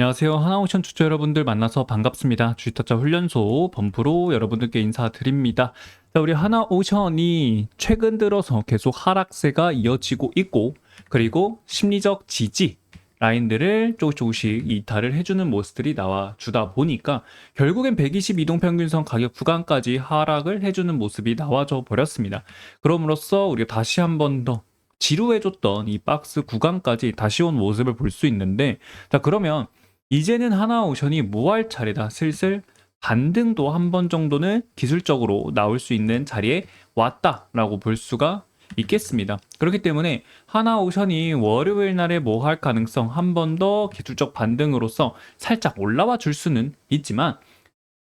안녕하세요. 하나오션 주주 여러분들 만나서 반갑습니다. 주식투자 훈련소 범프로 여러분들께 인사드립니다. 자, 우리 하나오션이 최근 들어서 계속 하락세가 이어지고 있고, 그리고 심리적 지지 라인들을 조금씩 이탈을 해주는 모습들이 나와주다 보니까 결국엔 120 이동평균선 가격 구간까지 하락을 해주는 모습이 나와져 버렸습니다. 그럼으로써 우리가 다시 한 번 더 지루해졌던 이 박스 구간까지 다시 온 모습을 볼 수 있는데, 자, 그러면 이제는 하나오션이 뭐 할 차례다. 슬슬 반등도 한 번 정도는 기술적으로 나올 수 있는 자리에 왔다라고 볼 수가 있겠습니다. 그렇기 때문에 하나오션이 월요일 날에 뭐 할 가능성 한 번 더 기술적 반등으로서 살짝 올라와 줄 수는 있지만,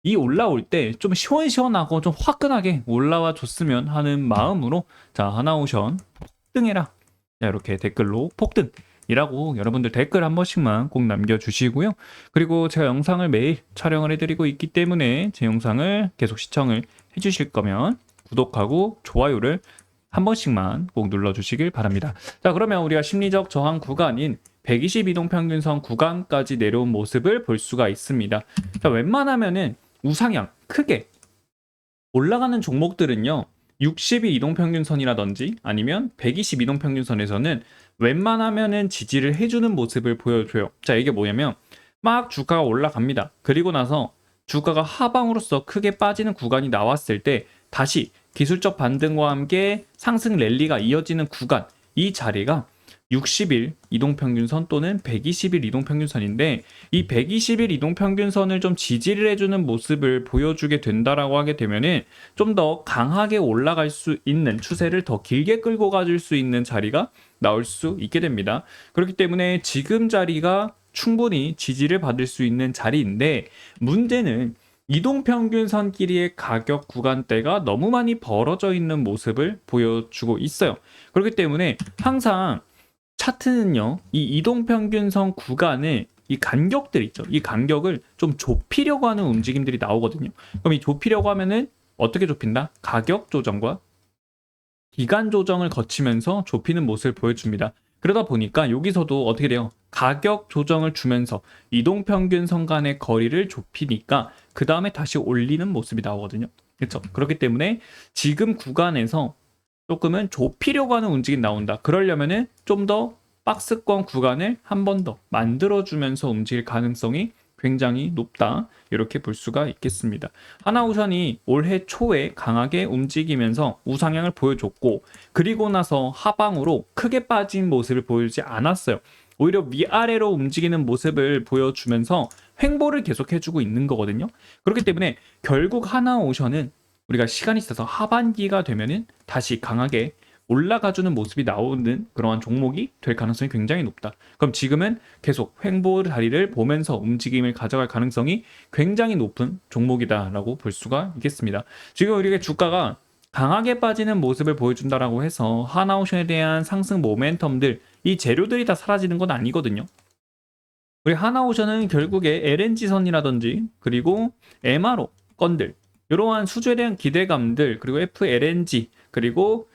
이 올라올 때 좀 시원시원하고 좀 화끈하게 올라와 줬으면 하는 마음으로, 자, 하나오션 폭등해라. 자, 이렇게 댓글로 폭등이라고 여러분들 댓글 한 번씩만 꼭 남겨주시고요. 그리고 제가 영상을 매일 촬영을 해드리고 있기 때문에 제 영상을 계속 시청을 해주실 거면 구독하고 좋아요를 한 번씩만 꼭 눌러주시길 바랍니다. 자, 그러면 우리가 심리적 저항 구간인 120 이동평균선 구간까지 내려온 모습을 볼 수가 있습니다. 자, 웬만하면은 우상향 크게 올라가는 종목들은요, 60이 이동평균선이라든지 아니면 120 이동평균선에서는 웬만하면은 지지를 해주는 모습을 보여줘요. 자, 이게 뭐냐면 막 주가가 올라갑니다. 그리고 나서 주가가 하방으로서 크게 빠지는 구간이 나왔을 때 다시 기술적 반등과 함께 상승 랠리가 이어지는 구간, 이 자리가 60일 이동평균선 또는 120일 이동평균선인데, 이 120일 이동평균선을 좀 지지를 해주는 모습을 보여주게 된다라고 하게 되면은 좀 더 강하게 올라갈 수 있는 추세를 더 길게 끌고 가줄 수 있는 자리가 나올 수 있게 됩니다. 그렇기 때문에 지금 자리가 충분히 지지를 받을 수 있는 자리인데, 문제는 이동평균선끼리의 가격 구간대가 너무 많이 벌어져 있는 모습을 보여주고 있어요. 그렇기 때문에 항상 차트는요, 이 이동평균선 구간을 이 간격들 있죠. 이 간격을 좀 좁히려고 하는 움직임들이 나오거든요. 그럼 이 좁히려고 하면은 어떻게 좁힌다? 가격 조정과 기간 조정을 거치면서 좁히는 모습을 보여줍니다. 그러다 보니까 여기서도 어떻게 돼요? 가격 조정을 주면서 이동평균선 간의 거리를 좁히니까 그 다음에 다시 올리는 모습이 나오거든요. 그렇죠? 그렇기 때문에 지금 구간에서 조금은 좁히려고 하는 움직임이 나온다. 그러려면은 좀 더 박스권 구간을 한 번 더 만들어주면서 움직일 가능성이 굉장히 높다. 이렇게 볼 수가 있겠습니다. 하나오션이 올해 초에 강하게 움직이면서 우상향을 보여줬고, 그리고 나서 하방으로 크게 빠진 모습을 보이지 않았어요. 오히려 위아래로 움직이는 모습을 보여주면서 횡보를 계속해주고 있는 거거든요. 그렇기 때문에 결국 하나오션은 우리가 시간이 있어서 하반기가 되면은 다시 강하게 올라가주는 모습이 나오는 그러한 종목이 될 가능성이 굉장히 높다. 그럼 지금은 계속 횡보 다리를 보면서 움직임을 가져갈 가능성이 굉장히 높은 종목이다라고 볼 수가 있겠습니다. 지금 우리가 주가가 강하게 빠지는 모습을 보여준다라고 해서 하나오션에 대한 상승 모멘텀들, 이 재료들이 다 사라지는 건 아니거든요. 우리 하나오션은 결국에 LNG선이라든지 그리고 MRO 건들, 이러한 수주에 대한 기대감들, 그리고 FLNG, 그리고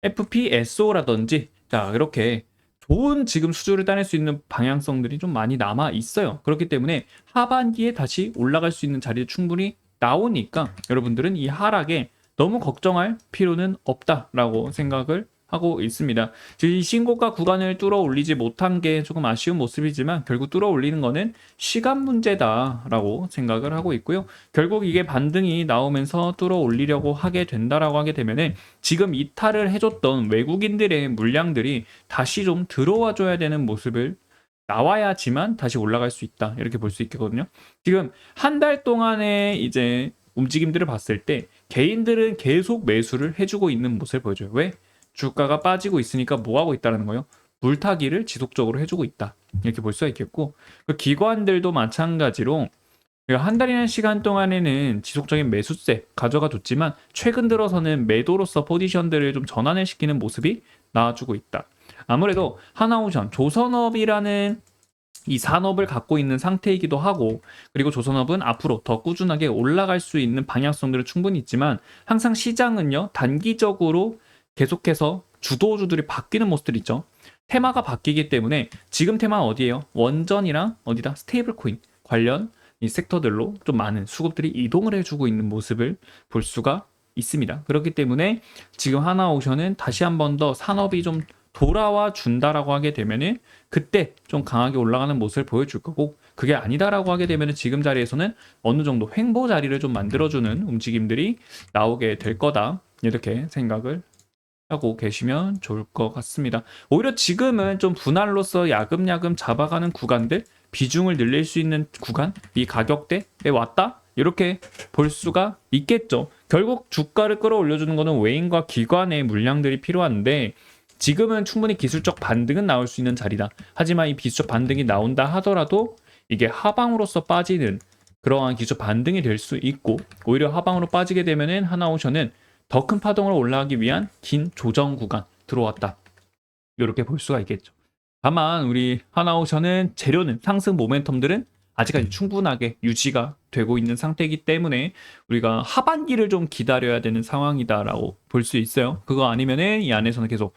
FPSO라든지, 자, 이렇게 좋은 지금 수주를 따낼 수 있는 방향성들이 좀 많이 남아 있어요. 그렇기 때문에 하반기에 다시 올라갈 수 있는 자리에 충분히 나오니까 여러분들은 이 하락에 너무 걱정할 필요는 없다라고 생각을 하고 있습니다. 지금 이 신고가 구간을 뚫어 올리지 못한 게 조금 아쉬운 모습이지만 결국 뚫어 올리는 거는 시간 문제다라고 생각을 하고 있고요. 결국 이게 반등이 나오면서 뚫어 올리려고 하게 된다라고 하게 되면은 지금 이탈을 해줬던 외국인들의 물량들이 다시 좀 들어와 줘야 되는 모습을 나와야지만 다시 올라갈 수 있다, 이렇게 볼 수 있거든요. 지금 한 달 동안의 이제 움직임들을 봤을 때 개인들은 계속 매수를 해주고 있는 모습을 보여줘요. 왜? 주가가 빠지고 있으니까 뭐 하고 있다는 거예요? 물타기를 지속적으로 해주고 있다, 이렇게 볼 수가 있겠고, 그 기관들도 마찬가지로 한 달이라는 시간 동안에는 지속적인 매수세 가져가 줬지만 최근 들어서는 매도로서 포지션들을 좀 전환을 시키는 모습이 나와주고 있다. 아무래도 하나오션, 조선업이라는 이 산업을 갖고 있는 상태이기도 하고, 그리고 조선업은 앞으로 더 꾸준하게 올라갈 수 있는 방향성들은 충분히 있지만 항상 시장은요, 단기적으로 계속해서 주도주들이 바뀌는 모습들 있죠. 테마가 바뀌기 때문에 지금 테마는 어디예요? 원전이랑 어디다? 스테이블 코인 관련 이 섹터들로 좀 많은 수급들이 이동을 해주고 있는 모습을 볼 수가 있습니다. 그렇기 때문에 지금 하나오션은 다시 한 번 더 산업이 좀 돌아와 준다라고 하게 되면은 그때 좀 강하게 올라가는 모습을 보여줄 거고, 그게 아니다라고 하게 되면은 지금 자리에서는 어느 정도 횡보 자리를 좀 만들어주는 움직임들이 나오게 될 거다, 이렇게 생각을 하고 계시면 좋을 것 같습니다. 오히려 지금은 좀 분할로서 야금야금 잡아가는 구간들, 비중을 늘릴 수 있는 구간, 이 가격대에 왔다? 이렇게 볼 수가 있겠죠. 결국 주가를 끌어올려주는 것은 외인과 기관의 물량들이 필요한데, 지금은 충분히 기술적 반등은 나올 수 있는 자리다. 하지만 이 기술적 반등이 나온다 하더라도 이게 하방으로서 빠지는 그러한 기술적 반등이 될 수 있고, 오히려 하방으로 빠지게 되면은 하나오션은 더 큰 파동으로 올라가기 위한 긴 조정 구간 들어왔다, 이렇게 볼 수가 있겠죠. 다만 우리 하나오션은 재료는 상승 모멘텀들은 아직까지 충분하게 유지가 되고 있는 상태이기 때문에 우리가 하반기를 좀 기다려야 되는 상황이다라고 볼 수 있어요. 그거 아니면은 이 안에서는 계속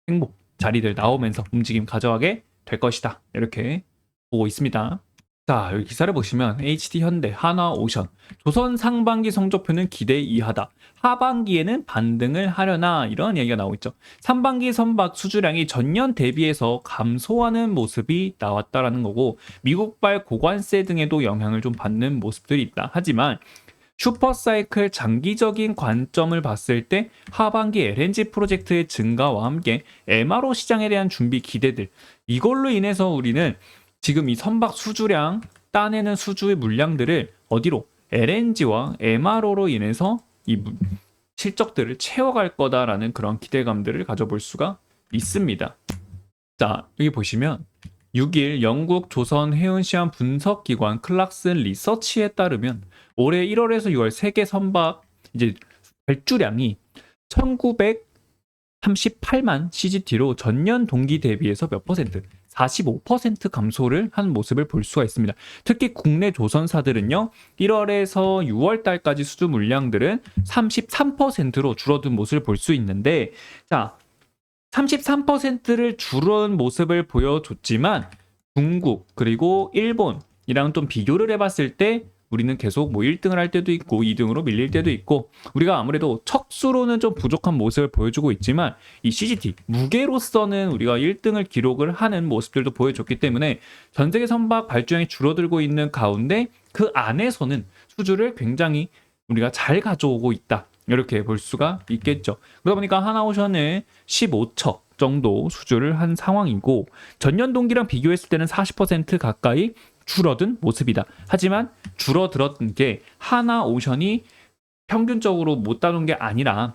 행복 자리들 나오면서 움직임 가져가게 될 것이다, 이렇게 보고 있습니다. 자, 여기 기사를 보시면 HD현대, 하나오션, 조선 상반기 성적표는 기대 이하다. 하반기에는 반등을 하려나, 이런 얘기가 나오고 있죠. 상반기 선박 수주량이 전년 대비해서 감소하는 모습이 나왔다라는 거고, 미국발 고관세 등에도 영향을 좀 받는 모습들이 있다. 하지만 슈퍼사이클 장기적인 관점을 봤을 때 하반기 LNG 프로젝트의 증가와 함께 MRO 시장에 대한 준비 기대들, 이걸로 인해서 우리는 지금 이 선박 수주량 따내는 수주의 물량들을 어디로? LNG와 MRO로 인해서 이 실적들을 채워갈 거다라는 그런 기대감들을 가져볼 수가 있습니다. 자, 여기 보시면 6일 영국 조선 해운시황 분석기관 클락슨 리서치에 따르면 올해 1월에서 6월 세계 선박 이제 발주량이 1938만 CGT로 전년 동기 대비해서 몇 퍼센트? 45% 감소를 한 모습을 볼 수가 있습니다. 특히 국내 조선사들은요, 1월에서 6월 달까지 수주 물량들은 33%로 줄어든 모습을 볼 수 있는데, 자, 33%를 줄은 모습을 보여줬지만 중국 그리고 일본이랑 좀 비교를 해봤을 때 우리는 계속 뭐 1등을 할 때도 있고 2등으로 밀릴 때도 있고, 우리가 아무래도 척수로는 좀 부족한 모습을 보여주고 있지만 이 CGT 무게로서는 우리가 1등을 기록을 하는 모습들도 보여줬기 때문에 전 세계 선박 발주량이 줄어들고 있는 가운데 그 안에서는 수주를 굉장히 우리가 잘 가져오고 있다, 이렇게 볼 수가 있겠죠. 그러다 보니까 하나오션은 15척 정도 수주를 한 상황이고, 전년 동기랑 비교했을 때는 40% 가까이 줄어든 모습이다. 하지만 줄어들었던 게 하나오션이 평균적으로 못 다룬 게 아니라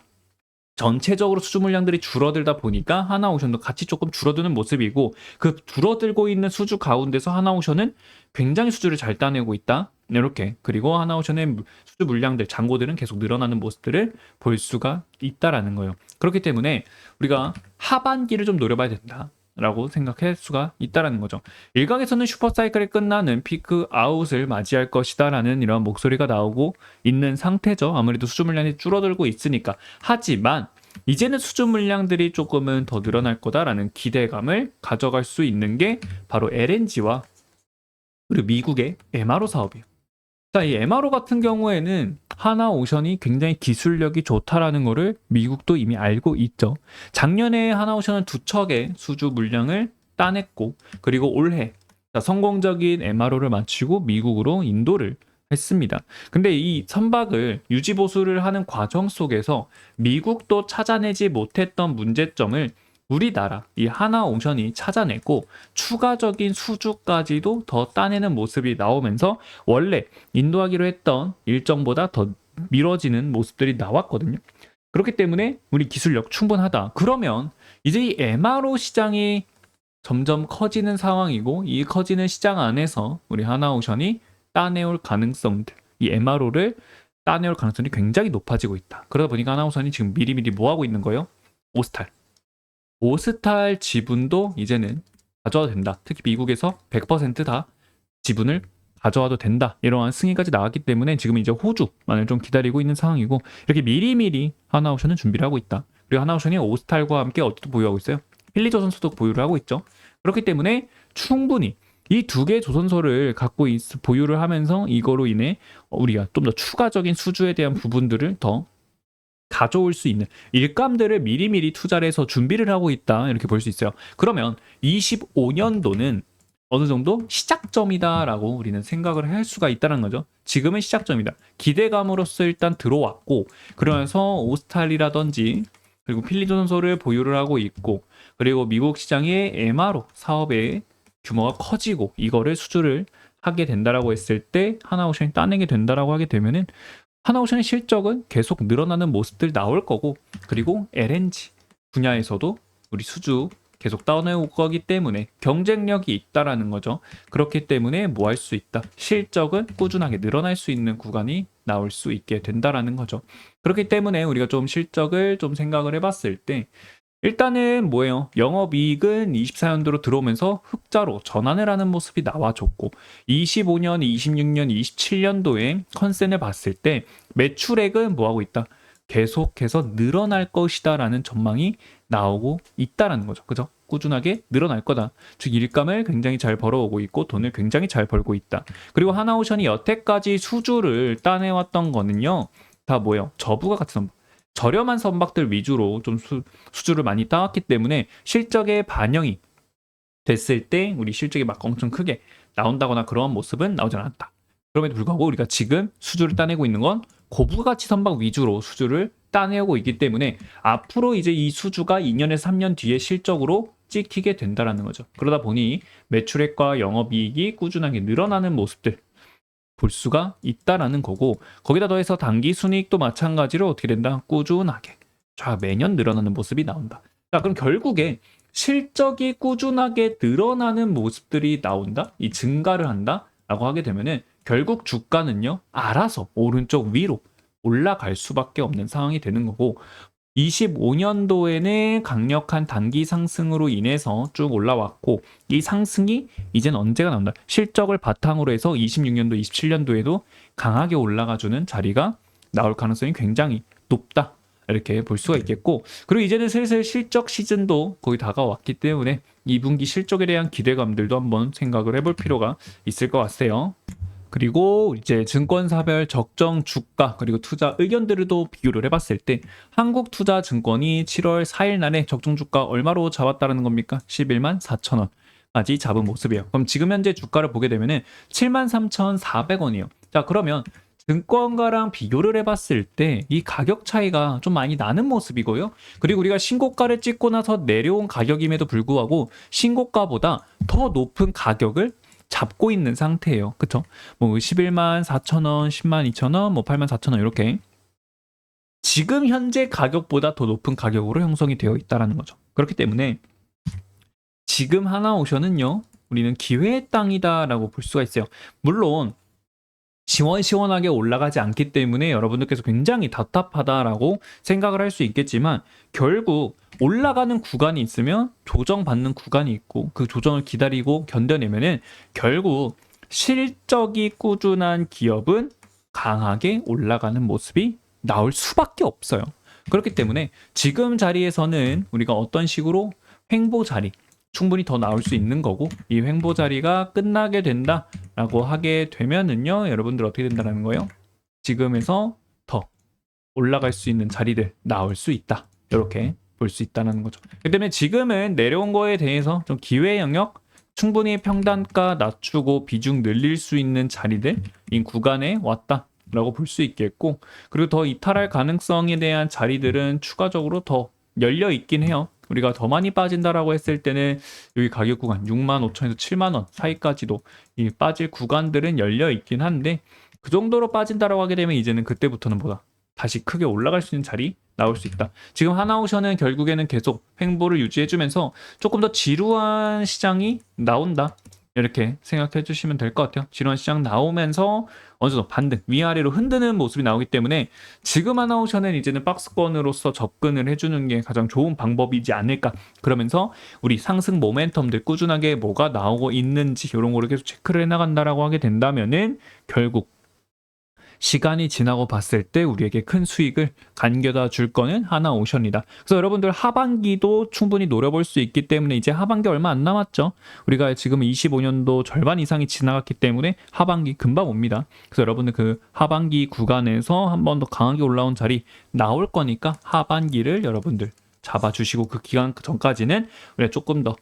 전체적으로 수주 물량들이 줄어들다 보니까 하나오션도 같이 조금 줄어드는 모습이고, 그 줄어들고 있는 수주 가운데서 하나오션은 굉장히 수주를 잘 따내고 있다, 이렇게. 그리고 하나오션의 수주 물량들, 잔고들은 계속 늘어나는 모습들을 볼 수가 있다라는 거예요. 그렇기 때문에 우리가 하반기를 좀 노려봐야 된다 라고 생각할 수가 있다라는 거죠. 일각에서는 슈퍼사이클이 끝나는 피크 아웃을 맞이할 것이다 라는 이런 목소리가 나오고 있는 상태죠. 아무래도 수주 물량이 줄어들고 있으니까. 하지만 이제는 수주 물량들이 조금은 더 늘어날 거다라는 기대감을 가져갈 수 있는 게 바로 LNG와 그리고 미국의 MRO 사업이에요. 자, 이 MRO 같은 경우에는 하나오션이 굉장히 기술력이 좋다라는 거를 미국도 이미 알고 있죠. 작년에 하나오션은 2척의 수주 물량을 따냈고, 그리고 올해 성공적인 MRO를 마치고 미국으로 인도를 했습니다. 근데 이 선박을 유지보수를 하는 과정 속에서 미국도 찾아내지 못했던 문제점을 우리나라 이 하나오션이 찾아내고 추가적인 수주까지도 더 따내는 모습이 나오면서 원래 인도하기로 했던 일정보다 더 미뤄지는 모습들이 나왔거든요. 그렇기 때문에 우리 기술력 충분하다. 그러면 이제 이 MRO 시장이 점점 커지는 상황이고, 이 커지는 시장 안에서 우리 하나오션이 따내올 가능성들, 이 MRO를 따내올 가능성이 굉장히 높아지고 있다. 그러다 보니까 하나오션이 지금 미리미리 뭐 하고 있는 거예요? 오스탈 지분도 이제는 가져와도 된다. 특히 미국에서 100% 지분을 가져와도 된다. 이러한 승인까지 나왔기 때문에 지금 이제 호주만을 좀 기다리고 있는 상황이고, 이렇게 미리미리 하나오션은 준비를 하고 있다. 그리고 하나오션이 오스탈과 함께 어디도 보유하고 있어요? 필리조선소도 보유를 하고 있죠. 그렇기 때문에 충분히 이 두 개의 조선소를 갖고 보유를 하면서 이거로 인해 우리가 좀 더 추가적인 수주에 대한 부분들을 더 가져올 수 있는 일감들을 미리미리 투자를 해서 준비를 하고 있다, 이렇게 볼 수 있어요. 그러면 25년도는 어느 정도 시작점이다라고 우리는 생각을 할 수가 있다는 거죠. 지금은 시작점이다. 기대감으로써 일단 들어왔고, 그러면서 오스탈리라든지 그리고 필리조선소를 보유를 하고 있고, 그리고 미국 시장의 MRO 사업의 규모가 커지고 이거를 수주를 하게 된다라고 했을 때 하나오션이 따내게 된다라고 하게 되면은 하나오션의 실적은 계속 늘어나는 모습들 나올 거고, 그리고 LNG 분야에서도 우리 수주 계속 따내올 거기 때문에 경쟁력이 있다라는 거죠. 그렇기 때문에 뭐 할 수 있다? 실적은 꾸준하게 늘어날 수 있는 구간이 나올 수 있게 된다라는 거죠. 그렇기 때문에 우리가 좀 실적을 좀 생각을 해봤을 때 일단은 뭐예요? 영업이익은 24년도로 들어오면서 흑자로 전환을 하는 모습이 나와줬고, 25년, 26년, 27년도에 컨센을 봤을 때 매출액은 뭐하고 있다? 계속해서 늘어날 것이다라는 전망이 나오고 있다라는 거죠. 그죠? 꾸준하게 늘어날 거다. 즉 일감을 굉장히 잘 벌어오고 있고 돈을 굉장히 잘 벌고 있다. 그리고 하나오션이 여태까지 수주를 따내왔던 거는요, 다 뭐예요? 저부가 같은 선박, 저렴한 선박들 위주로 좀 수주를 많이 따왔기 때문에 실적에 반영이 됐을 때 우리 실적이 막 엄청 크게 나온다거나 그런 모습은 나오지 않았다. 그럼에도 불구하고 우리가 지금 수주를 따내고 있는 건 고부가치 선박 위주로 수주를 따내고 있기 때문에 앞으로 이제 이 수주가 2년에서 3년 뒤에 실적으로 찍히게 된다라는 거죠. 그러다 보니 매출액과 영업이익이 꾸준하게 늘어나는 모습들 볼 수가 있다라는 거고, 거기다 더해서 당기 순이익도 마찬가지로 어떻게 된다? 꾸준하게 매년 늘어나는 모습이 나온다. 자, 그럼 결국에 실적이 꾸준하게 늘어나는 모습들이 나온다? 이 증가를 한다? 라고 하게 되면은 결국 주가는요, 알아서 오른쪽 위로 올라갈 수밖에 없는 상황이 되는 거고, 25년도에는 강력한 단기 상승으로 인해서 쭉 올라왔고, 이 상승이 이젠 언제가 나온다? 실적을 바탕으로 해서 26년도, 27년도에도 강하게 올라가주는 자리가 나올 가능성이 굉장히 높다, 이렇게 볼 수가 있겠고, 그리고 이제는 슬슬 실적 시즌도 거의 다가왔기 때문에 2분기 실적에 대한 기대감들도 한번 생각을 해볼 필요가 있을 것 같아요. 그리고 이제 증권사별 적정 주가 그리고 투자 의견들도 비교를 해봤을 때 한국투자증권이 7월 4일 날에 적정 주가 얼마로 잡았다는 겁니까? 11만 4천 원까지 잡은 모습이에요. 그럼 지금 현재 주가를 보게 되면은 7만 3,400원이에요. 자, 그러면 증권가랑 비교를 해봤을 때 이 가격 차이가 좀 많이 나는 모습이고요. 그리고 우리가 신고가를 찍고 나서 내려온 가격임에도 불구하고 신고가보다 더 높은 가격을 잡고 있는 상태예요. 그쵸? 뭐 11만 4천 원, 10만 2천 원, 뭐 8만 4천 원 이렇게 지금 현재 가격보다 더 높은 가격으로 형성이 되어 있다라는 거죠. 그렇기 때문에 지금 하나오션은요, 우리는 기회의 땅이다라고 볼 수가 있어요. 물론 시원시원하게 올라가지 않기 때문에 여러분들께서 굉장히 답답하다라고 생각을 할 수 있겠지만, 결국 올라가는 구간이 있으면 조정받는 구간이 있고, 그 조정을 기다리고 견뎌내면은 결국 실적이 꾸준한 기업은 강하게 올라가는 모습이 나올 수밖에 없어요. 그렇기 때문에 지금 자리에서는 우리가 어떤 식으로 횡보 자리 충분히 더 나올 수 있는 거고, 이 횡보 자리가 끝나게 된다라고 하게 되면은요, 여러분들 어떻게 된다는 거예요? 지금에서 더 올라갈 수 있는 자리들 나올 수 있다, 이렇게 볼 수 있다는 거죠. 그렇기 때문에 지금은 내려온 거에 대해서 좀 기회 영역, 충분히 평단가 낮추고 비중 늘릴 수 있는 자리들인 구간에 왔다라고 볼 수 있겠고, 그리고 더 이탈할 가능성에 대한 자리들은 추가적으로 더 열려 있긴 해요. 우리가 더 많이 빠진다라고 했을 때는 여기 가격 구간 6만 5천에서 7만 원 사이까지도 이 빠질 구간들은 열려 있긴 한데, 그 정도로 빠진다라고 하게 되면 이제는 그때부터는 뭐다? 다시 크게 올라갈 수 있는 자리 나올 수 있다. 지금 하나오션은 결국에는 계속 횡보를 유지해주면서 조금 더 지루한 시장이 나온다, 이렇게 생각해 주시면 될 것 같아요. 지루한 시장 나오면서 어느 정도 반등, 위아래로 흔드는 모습이 나오기 때문에 지금 하나오션은 이제는 박스권으로서 접근을 해주는 게 가장 좋은 방법이지 않을까. 그러면서 우리 상승 모멘텀들 꾸준하게 뭐가 나오고 있는지 이런 거를 계속 체크를 해나간다라고 하게 된다면은 결국 시간이 지나고 봤을 때 우리에게 큰 수익을 간겨다 줄 거는 하나오션이다. 그래서 여러분들 하반기도 충분히 노려볼 수 있기 때문에 이제 하반기 얼마 안 남았죠. 우리가 지금 25년도 절반 이상이 지나갔기 때문에 하반기 금방 옵니다. 그래서 여러분들 그 하반기 구간에서 한 번 더 강하게 올라온 자리 나올 거니까 하반기를 여러분들 잡아주시고 그 기간 전까지는 우리가 조금 더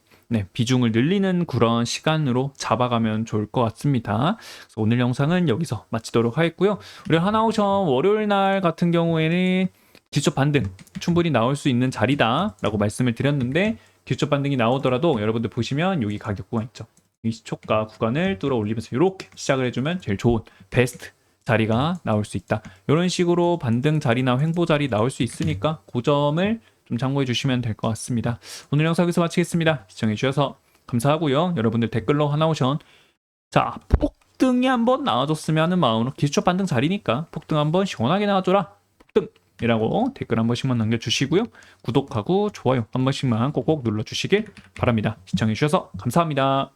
비중을 늘리는 그런 시간으로 잡아가면 좋을 것 같습니다. 그래서 오늘 영상은 여기서 마치도록 하겠고요. 우리 하나오션 월요일 날 같은 경우에는 기초 반등 충분히 나올 수 있는 자리다 라고 말씀을 드렸는데 기초 반등이 나오더라도 여러분들 보시면 여기 가격 구간 있죠. 이 시초가 구간을 뚫어 올리면서 이렇게 시작을 해주면 제일 좋은 베스트 자리가 나올 수 있다. 이런 식으로 반등 자리나 횡보 자리 나올 수 있으니까 그 점을 좀 참고해 주시면 될 것 같습니다. 오늘 영상 여기서 마치겠습니다. 시청해 주셔서 감사하고요. 여러분들 댓글로 하나오션 자 폭등이 한번 나와줬으면 하는 마음으로 기초 반등 자리니까 폭등 한번 시원하게 나와줘라 폭등이라고 댓글 한 번씩만 남겨주시고요. 구독하고 좋아요 한 번씩만 꼭꼭 눌러주시길 바랍니다. 시청해 주셔서 감사합니다.